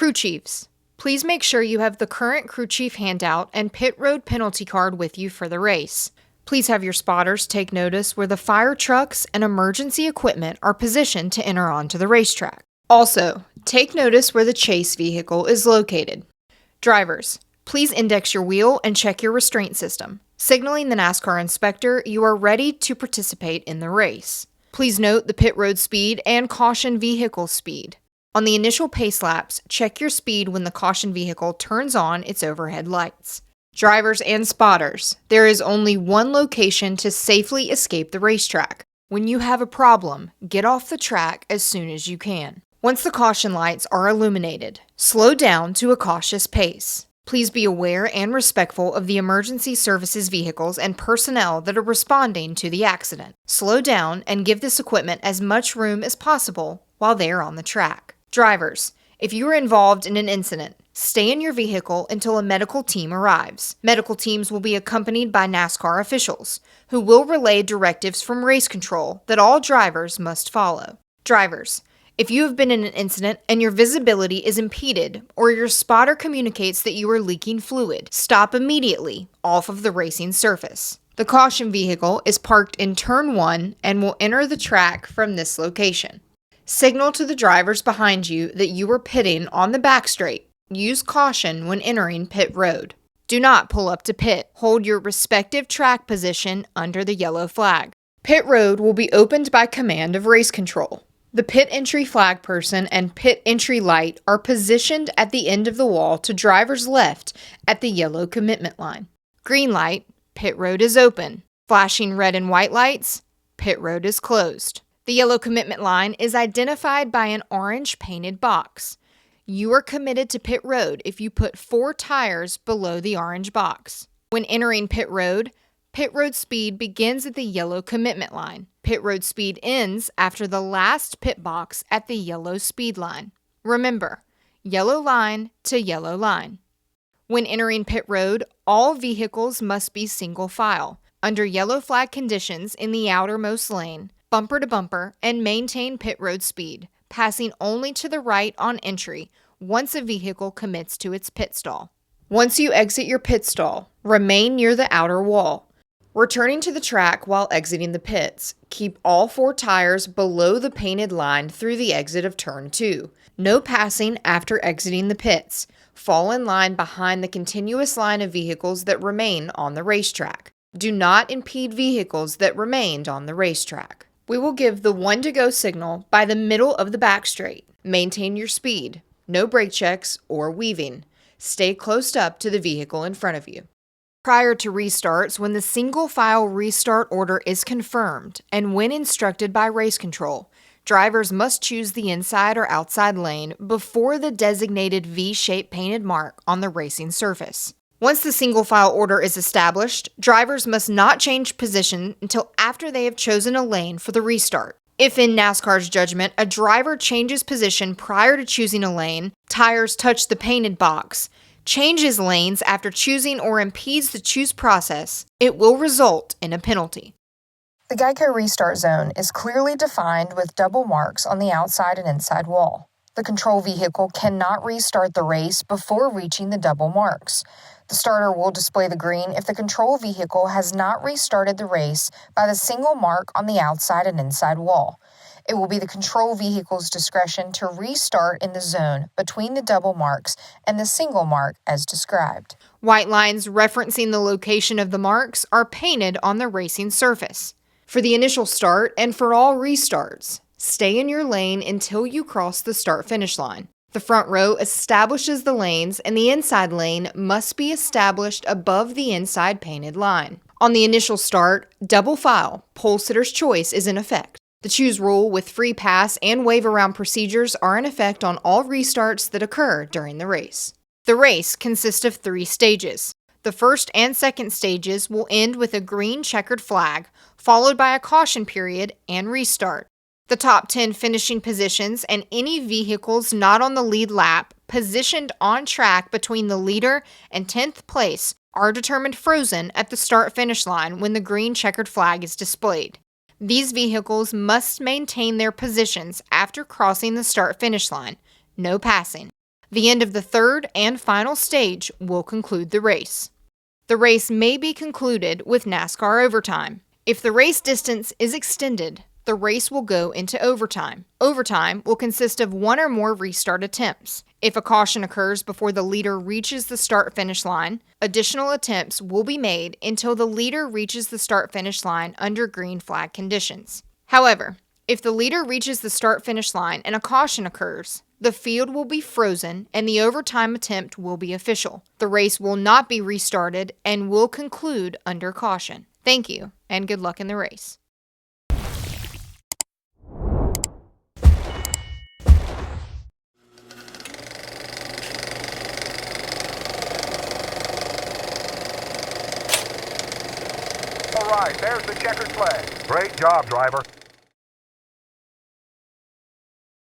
Crew chiefs. Please make sure you have the current crew chief handout and pit road penalty card with you for the race. Please have your spotters take notice where the fire trucks and emergency equipment are positioned to enter onto the racetrack. Also, take notice where the chase vehicle is located. Drivers, please index your wheel and check your restraint system, signaling the NASCAR inspector you are ready to participate in the race. Please note the pit road speed and caution vehicle speed. On the initial pace laps, check your speed when the caution vehicle turns on its overhead lights. Drivers and spotters, there is only one location to safely escape the racetrack. When you have a problem, get off the track as soon as you can. Once the caution lights are illuminated, slow down to a cautious pace. Please be aware and respectful of the emergency services vehicles and personnel that are responding to the accident. Slow down and give this equipment as much room as possible while they are on the track. Drivers, if you are involved in an incident, stay in your vehicle until a medical team arrives. Medical teams will be accompanied by NASCAR officials, who will relay directives from race control that all drivers must follow. Drivers, if you have been in an incident and your visibility is impeded or your spotter communicates that you are leaking fluid, stop immediately off of the racing surface. The caution vehicle is parked in turn 1 and will enter the track from this location. Signal to the drivers behind you that you are pitting on the back straight. Use caution when entering pit road. Do not pull up to pit. Hold your respective track position under the yellow flag. Pit road will be opened by command of race control. The pit entry flag person and pit entry light are positioned at the end of the wall to driver's left at the yellow commitment line. Green light, pit road is open. Flashing red and white lights, pit road is closed. The yellow commitment line is identified by an orange painted box. You are committed to pit road if you put 4 tires below the orange box. When entering pit road speed begins at the yellow commitment line. Pit road speed ends after the last pit box at the yellow speed line. Remember, yellow line to yellow line. When entering pit road, all vehicles must be single file, under yellow flag conditions in the outermost lane, bumper to bumper, and maintain pit road speed, passing only to the right on entry once a vehicle commits to its pit stall. Once you exit your pit stall, remain near the outer wall. Returning to the track while exiting the pits, keep all 4 tires below the painted line through the exit of turn 2. No passing after exiting the pits. Fall in line behind the continuous line of vehicles that remain on the racetrack. Do not impede vehicles that remained on the racetrack. We will give the 1 to go signal by the middle of the back straight. Maintain your speed. No brake checks or weaving. Stay close up to the vehicle in front of you. Prior to restarts, when the single file restart order is confirmed and when instructed by race control, drivers must choose the inside or outside lane before the designated V-shaped painted mark on the racing surface. Once the single file order is established, drivers must not change position until after they have chosen a lane for the restart. If in NASCAR's judgment, a driver changes position prior to choosing a lane, tires touch the painted box, changes lanes after choosing or impedes the choose process, it will result in a penalty. The Geico restart zone is clearly defined with double marks on the outside and inside wall. The control vehicle cannot restart the race before reaching the double marks. The starter will display the green if the control vehicle has not restarted the race by the single mark on the outside and inside wall. It will be the control vehicle's discretion to restart in the zone between the double marks and the single mark as described. White lines referencing the location of the marks are painted on the racing surface. For the initial start and for all restarts, stay in your lane until you cross the start-finish line. The front row establishes the lanes and the inside lane must be established above the inside painted line. On the initial start, double file, pole sitter's choice is in effect. The choose rule with free pass and wave around procedures are in effect on all restarts that occur during the race. The race consists of 3 stages. The first and second stages will end with a green checkered flag, followed by a caution period and restart. The top 10 finishing positions and any vehicles not on the lead lap positioned on track between the leader and 10th place are determined frozen at the start-finish line when the green checkered flag is displayed. These vehicles must maintain their positions after crossing the start-finish line. No passing. The end of the third and final stage will conclude the race. The race may be concluded with NASCAR overtime. If the race distance is extended, the race will go into overtime. Overtime will consist of one or more restart attempts. If a caution occurs before the leader reaches the start-finish line, additional attempts will be made until the leader reaches the start-finish line under green flag conditions. However, if the leader reaches the start-finish line and a caution occurs, the field will be frozen and the overtime attempt will be official. The race will not be restarted and will conclude under caution. Thank you, and good luck in the race. All right, there's the checkered flag. Great job, driver.